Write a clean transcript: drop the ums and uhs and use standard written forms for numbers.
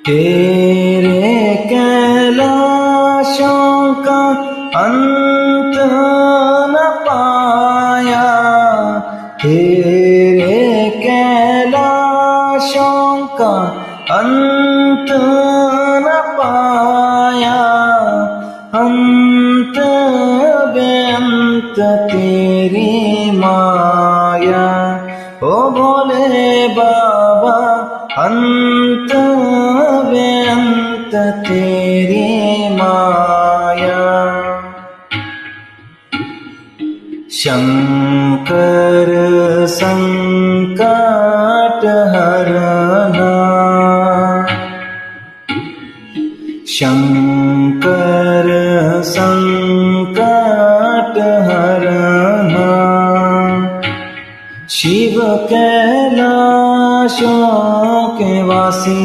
तेरे कैलाशों का अंत न पाया, तेरे कैलाशों का अंत न पाया, अंत बेअंत तेरी माया। ओ भोले बाबा अंत बेअंत तेरी माया। शंकर संकट हरना, शंकर संकट हरना, शिव कैलाशों के वासी